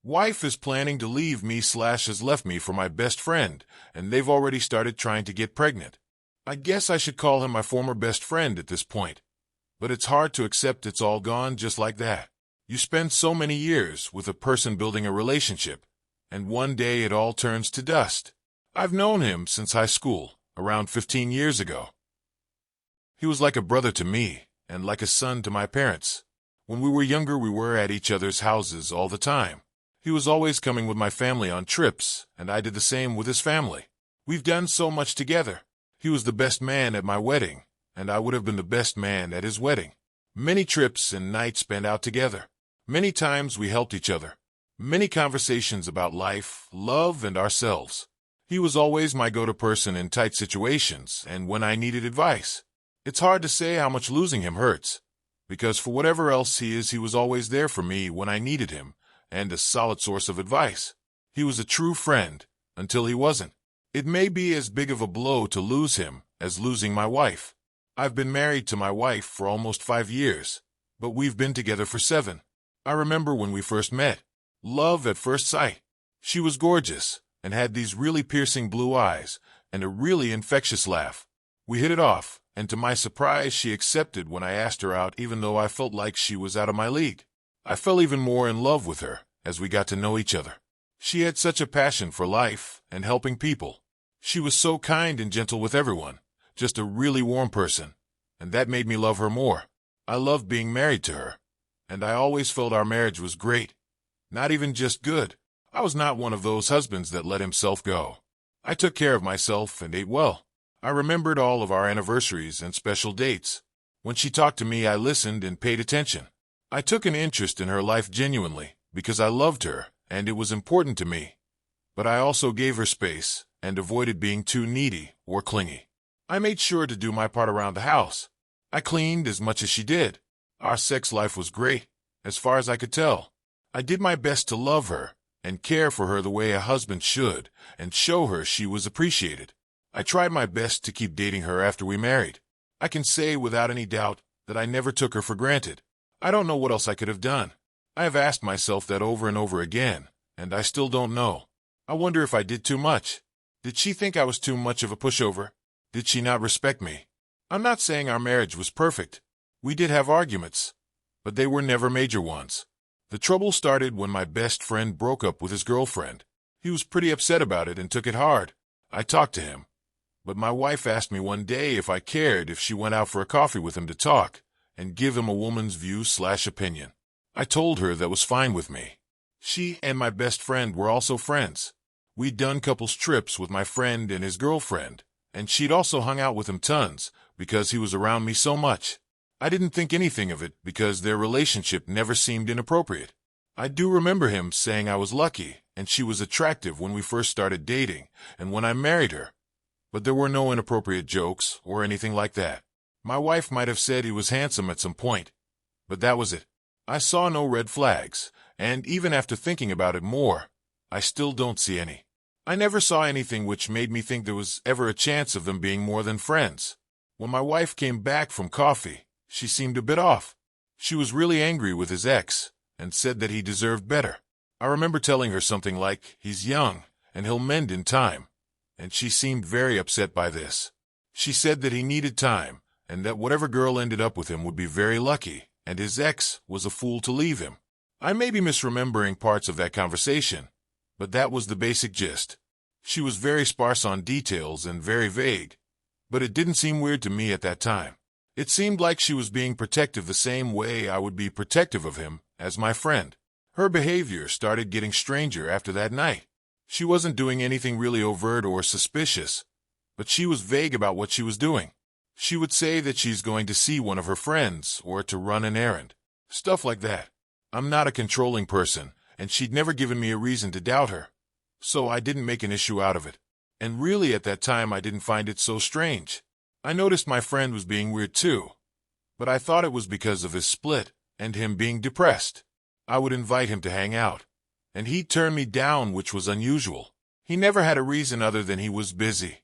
Wife is planning to leave me slash has left me for my best friend, and they've already started trying to get pregnant. I guess I should call him my former best friend at this point. But it's hard to accept it's all gone just like that. You spend so many years with a person building a relationship, and one day it all turns to dust. I've known him since high school, around 15 years ago. He was like a brother to me, and like a son to my parents. When we were younger, we were at each other's houses all the time. He was always coming with my family on trips, and I did the same with his family. We've done so much together. He was the best man at my wedding, and I would have been the best man at his wedding. Many trips and nights spent out together. Many times we helped each other. Many conversations about life, love, and ourselves. He was always my go-to person in tight situations and when I needed advice. It's hard to say how much losing him hurts, because for whatever else he is, he was always there for me when I needed him, and a solid source of advice. He was a true friend, until he wasn't. It may be as big of a blow to lose him as losing my wife. I've been married to my wife for almost 5 years, but we've been together for 7. I remember when we first met. Love at first sight. She was gorgeous, and had these really piercing blue eyes, and a really infectious laugh. We hit it off, and to my surprise, she accepted when I asked her out even though I felt like she was out of my league. I fell even more in love with her as we got to know each other. She had such a passion for life and helping people. She was so kind and gentle with everyone, just a really warm person, and that made me love her more. I loved being married to her, and I always felt our marriage was great. Not even just good. I was not one of those husbands that let himself go. I took care of myself and ate well. I remembered all of our anniversaries and special dates. When she talked to me, I listened and paid attention. I took an interest in her life genuinely because I loved her and it was important to me. But I also gave her space and avoided being too needy or clingy. I made sure to do my part around the house. I cleaned as much as she did. Our sex life was great, as far as I could tell. I did my best to love her and care for her the way a husband should and show her she was appreciated. I tried my best to keep dating her after we married. I can say without any doubt that I never took her for granted. I don't know what else I could have done. I have asked myself that over and over again, and I still don't know. I wonder if I did too much. Did she think I was too much of a pushover? Did she not respect me? I'm not saying our marriage was perfect. We did have arguments, but they were never major ones. The trouble started when my best friend broke up with his girlfriend. He was pretty upset about it and took it hard. I talked to him, but my wife asked me one day if I cared if she went out for a coffee with him to talk and give him a woman's view/opinion. I told her that was fine with me. She and my best friend were also friends. We'd done couples trips with my friend and his girlfriend, and she'd also hung out with him tons because he was around me so much. I didn't think anything of it because their relationship never seemed inappropriate. I do remember him saying I was lucky and she was attractive when we first started dating and when I married her. But there were no inappropriate jokes or anything like that. My wife might have said he was handsome at some point, but that was it. I saw no red flags, and even after thinking about it more, I still don't see any. I never saw anything which made me think there was ever a chance of them being more than friends. When my wife came back from coffee, she seemed a bit off. She was really angry with his ex and said that he deserved better. I remember telling her something like, "He's young and he'll mend in time," and she seemed very upset by this. She said that he needed time and that whatever girl ended up with him would be very lucky and his ex was a fool to leave him. I may be misremembering parts of that conversation, but that was the basic gist. She was very sparse on details and very vague, but it didn't seem weird to me at that time. It seemed like she was being protective the same way I would be protective of him as my friend. Her behavior started getting stranger after that night. She wasn't doing anything really overt or suspicious, but she was vague about what she was doing. She would say that she's going to see one of her friends or to run an errand. Stuff like that. I'm not a controlling person, and she'd never given me a reason to doubt her, so I didn't make an issue out of it. And really at that time I didn't find it so strange. I noticed my friend was being weird too, but I thought it was because of his split and him being depressed. I would invite him to hang out, and he'd turn me down, which was unusual. He never had a reason other than he was busy.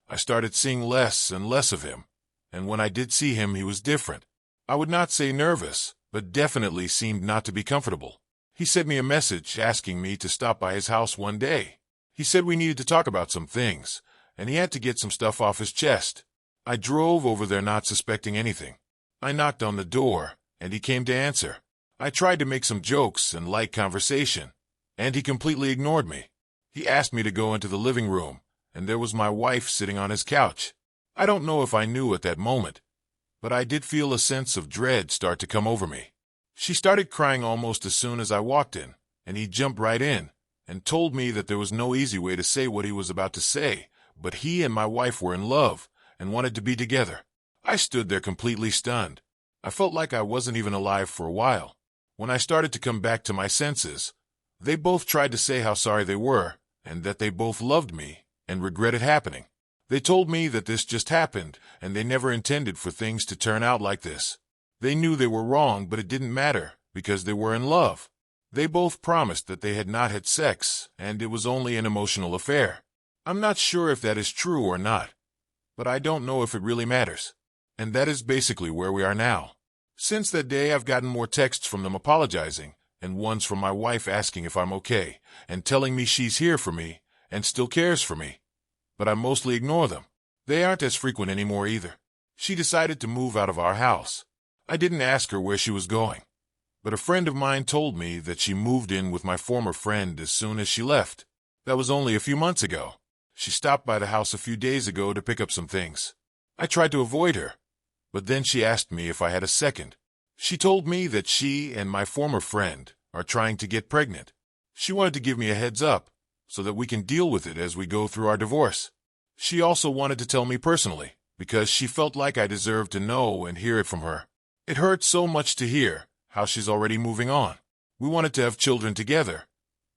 I started seeing less and less of him, and when I did see him, he was different. I would not say nervous, but definitely seemed not to be comfortable. He sent me a message asking me to stop by his house one day. He said we needed to talk about some things, and he had to get some stuff off his chest. I drove over there not suspecting anything. I knocked on the door, and he came to answer. I tried to make some jokes and light conversation, and he completely ignored me. He asked me to go into the living room, and there was my wife sitting on his couch. I don't know if I knew at that moment, but I did feel a sense of dread start to come over me. She started crying almost as soon as I walked in, and he jumped right in and told me that there was no easy way to say what he was about to say, but he and my wife were in love and wanted to be together. I stood there completely stunned. I felt like I wasn't even alive for a while. When I started to come back to my senses, they both tried to say how sorry they were and that they both loved me and regretted happening. They told me that this just happened and they never intended for things to turn out like this. They knew they were wrong, but it didn't matter because they were in love. They both promised that they had not had sex and it was only an emotional affair. I'm not sure if that is true or not, but I don't know if it really matters. And that is basically where we are now. Since that day, I've gotten more texts from them apologizing, and ones from my wife asking if I'm okay, and telling me she's here for me, and still cares for me. But I mostly ignore them. They aren't as frequent anymore either. She decided to move out of our house. I didn't ask her where she was going, but a friend of mine told me that she moved in with my former friend as soon as she left. That was only a few months ago. She stopped by the house a few days ago to pick up some things. I tried to avoid her, but then she asked me if I had a second. She told me that she and my former friend are trying to get pregnant. She wanted to give me a heads up so that we can deal with it as we go through our divorce. She also wanted to tell me personally because she felt like I deserved to know and hear it from her. It hurt so much to hear how she's already moving on. We wanted to have children together,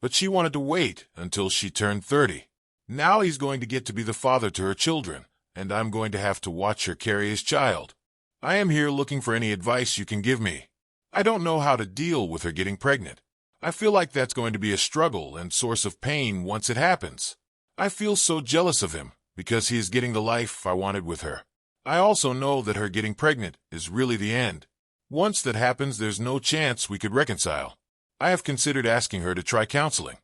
but she wanted to wait until she turned 30. Now he's going to get to be the father to her children, and I'm going to have to watch her carry his child. I am here looking for any advice you can give me. I don't know how to deal with her getting pregnant. I feel like that's going to be a struggle and source of pain once it happens. I feel so jealous of him because he is getting the life I wanted with her. I also know that her getting pregnant is really the end. Once that happens, there's no chance we could reconcile. I have considered asking her to try counseling,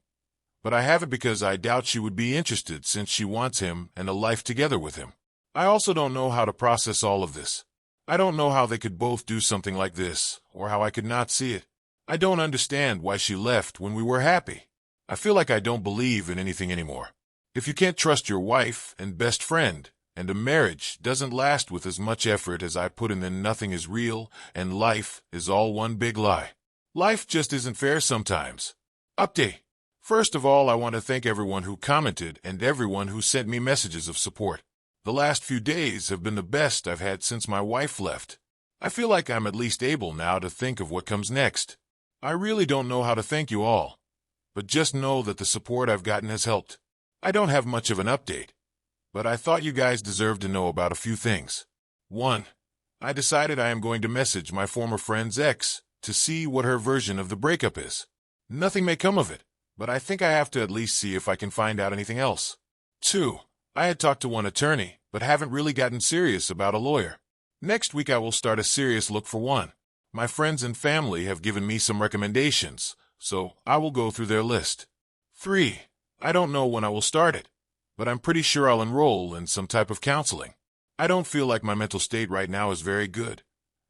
but I haven't because I doubt she would be interested since she wants him and a life together with him. I also don't know how to process all of this. I don't know how they could both do something like this, or how I could not see it. I don't understand why she left when we were happy. I feel like I don't believe in anything anymore. If you can't trust your wife and best friend, and a marriage doesn't last with as much effort as I put in, then nothing is real, and life is all one big lie. Life just isn't fair sometimes. Update. First of all, I want to thank everyone who commented and everyone who sent me messages of support. The last few days have been the best I've had since my wife left. I feel like I'm at least able now to think of what comes next. I really don't know how to thank you all, but just know that the support I've gotten has helped. I don't have much of an update, but I thought you guys deserved to know about a few things. 1. I decided I am going to message my former friend's ex to see what her version of the breakup is. Nothing may come of it, but I think I have to at least see if I can find out anything else. 2. I had talked to one attorney, but haven't really gotten serious about a lawyer. Next week I will start a serious look for one. My friends and family have given me some recommendations, so I will go through their list. 3. I don't know when I will start it, but I'm pretty sure I'll enroll in some type of counseling. I don't feel like my mental state right now is very good,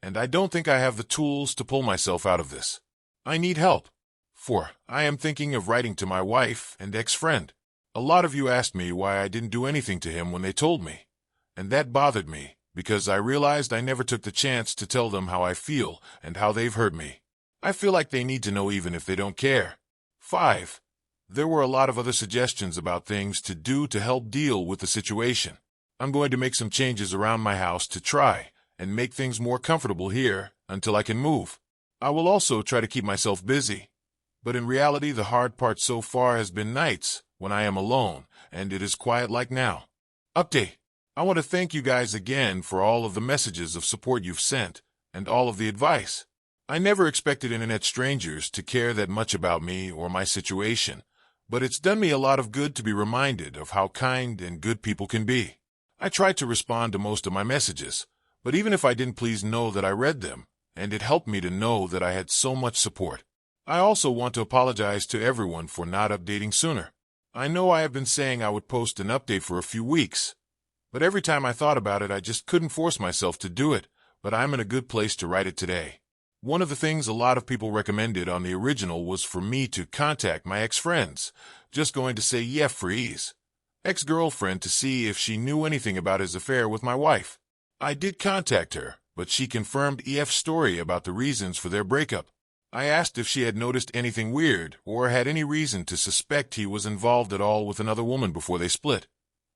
and I don't think I have the tools to pull myself out of this. I need help. 4. I am thinking of writing to my wife and ex-friend. A lot of you asked me why I didn't do anything to him when they told me, and that bothered me because I realized I never took the chance to tell them how I feel and how they've hurt me. I feel like they need to know even if they don't care. 5. There were a lot of other suggestions about things to do to help deal with the situation. I'm going to make some changes around my house to try and make things more comfortable here until I can move. I will also try to keep myself busy, but in reality the hard part so far has been nights when I am alone, and it is quiet like now. Update. I want to thank you guys again for all of the messages of support you've sent, and all of the advice. I never expected internet strangers to care that much about me or my situation, but it's done me a lot of good to be reminded of how kind and good people can be. I tried to respond to most of my messages, but even if I didn't, please know that I read them, and it helped me to know that I had so much support. I also want to apologize to everyone for not updating sooner. I know I have been saying I would post an update for a few weeks, but every time I thought about it, I just couldn't force myself to do it, but I'm in a good place to write it today. One of the things a lot of people recommended on the original was for me to contact my ex-friends. Just going to say yeah for ease. Ex-girlfriend to see if she knew anything about his affair with my wife. I did contact her, but she confirmed EF's story about the reasons for their breakup. I asked if she had noticed anything weird or had any reason to suspect he was involved at all with another woman before they split,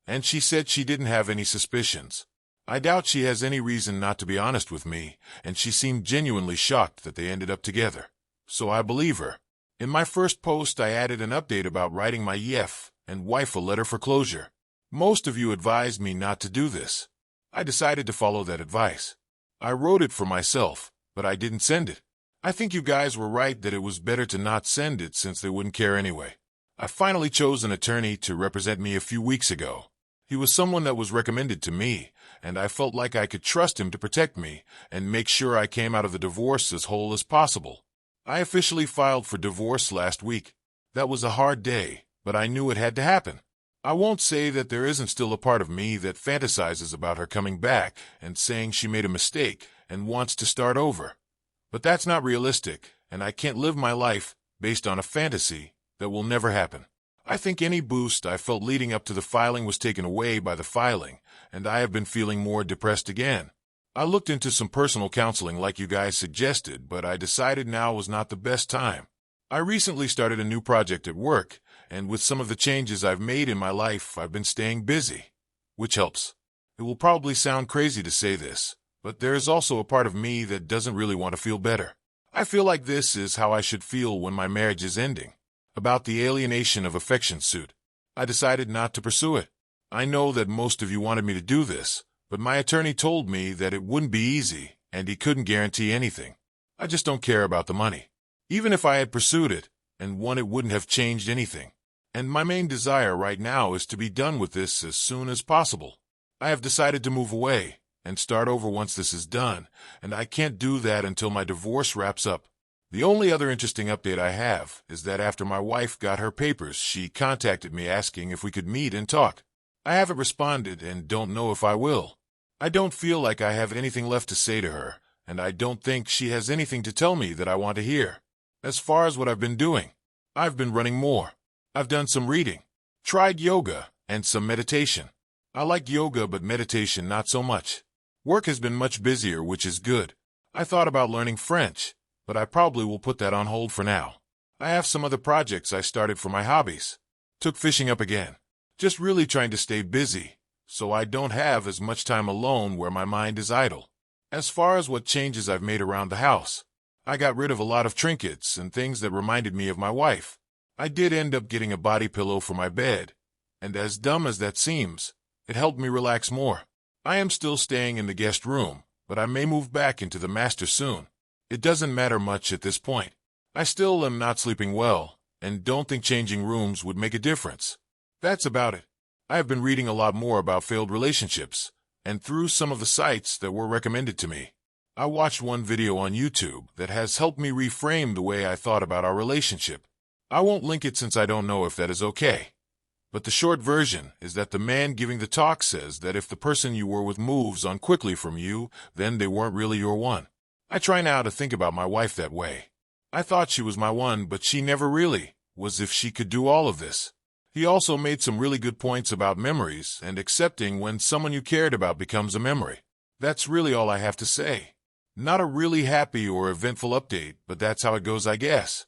and she said she didn't have any suspicions. I doubt she has any reason not to be honest with me, and she seemed genuinely shocked that they ended up together. So I believe her. In my first post, I added an update about writing my EF and wife a letter for closure. Most of you advised me not to do this. I decided to follow that advice. I wrote it for myself, but I didn't send it. I think you guys were right that it was better to not send it since they wouldn't care anyway. I finally chose an attorney to represent me a few weeks ago. He was someone that was recommended to me, and I felt like I could trust him to protect me and make sure I came out of the divorce as whole as possible. I officially filed for divorce last week. That was a hard day, but I knew it had to happen. I won't say that there isn't still a part of me that fantasizes about her coming back and saying she made a mistake and wants to start over. But that's not realistic, and I can't live my life based on a fantasy that will never happen. I think any boost I felt leading up to the filing was taken away by the filing, and I have been feeling more depressed again. I looked into some personal counseling like you guys suggested, but I decided now was not the best time. I recently started a new project at work, and with some of the changes I've made in my life, I've been staying busy, which helps. It will probably sound crazy to say this, but there is also a part of me that doesn't really want to feel better. I feel like this is how I should feel when my marriage is ending, about the alienation of affection suit. I decided not to pursue it. I know that most of you wanted me to do this, but my attorney told me that it wouldn't be easy, and he couldn't guarantee anything. I just don't care about the money. Even if I had pursued it and won, it wouldn't have changed anything. And my main desire right now is to be done with this as soon as possible. I have decided to move away and start over once this is done, and I can't do that until my divorce wraps up. The only other interesting update I have is that after my wife got her papers, she contacted me asking if we could meet and talk. I haven't responded and don't know if I will. I don't feel like I have anything left to say to her, and I don't think she has anything to tell me that I want to hear. As far as what I've been doing, I've been running more. I've done some reading, tried yoga, and some meditation. I like yoga, but meditation not so much. Work has been much busier, which is good. I thought about learning French, but I probably will put that on hold for now. I have some other projects I started for my hobbies. Took fishing up again. Just really trying to stay busy, so I don't have as much time alone where my mind is idle. As far as what changes I've made around the house, I got rid of a lot of trinkets and things that reminded me of my wife. I did end up getting a body pillow for my bed, and as dumb as that seems, it helped me relax more. I am still staying in the guest room, but I may move back into the master soon. It doesn't matter much at this point. I still am not sleeping well, and don't think changing rooms would make a difference. That's about it. I have been reading a lot more about failed relationships, and through some of the sites that were recommended to me. I watched one video on YouTube that has helped me reframe the way I thought about our relationship. I won't link it since I don't know if that is okay. But the short version is that the man giving the talk says that if the person you were with moves on quickly from you, then they weren't really your one. I try now to think about my wife that way. I thought she was my one, but she never really was if she could do all of this. He also made some really good points about memories and accepting when someone you cared about becomes a memory. That's really all I have to say. Not a really happy or eventful update, but that's how it goes, I guess.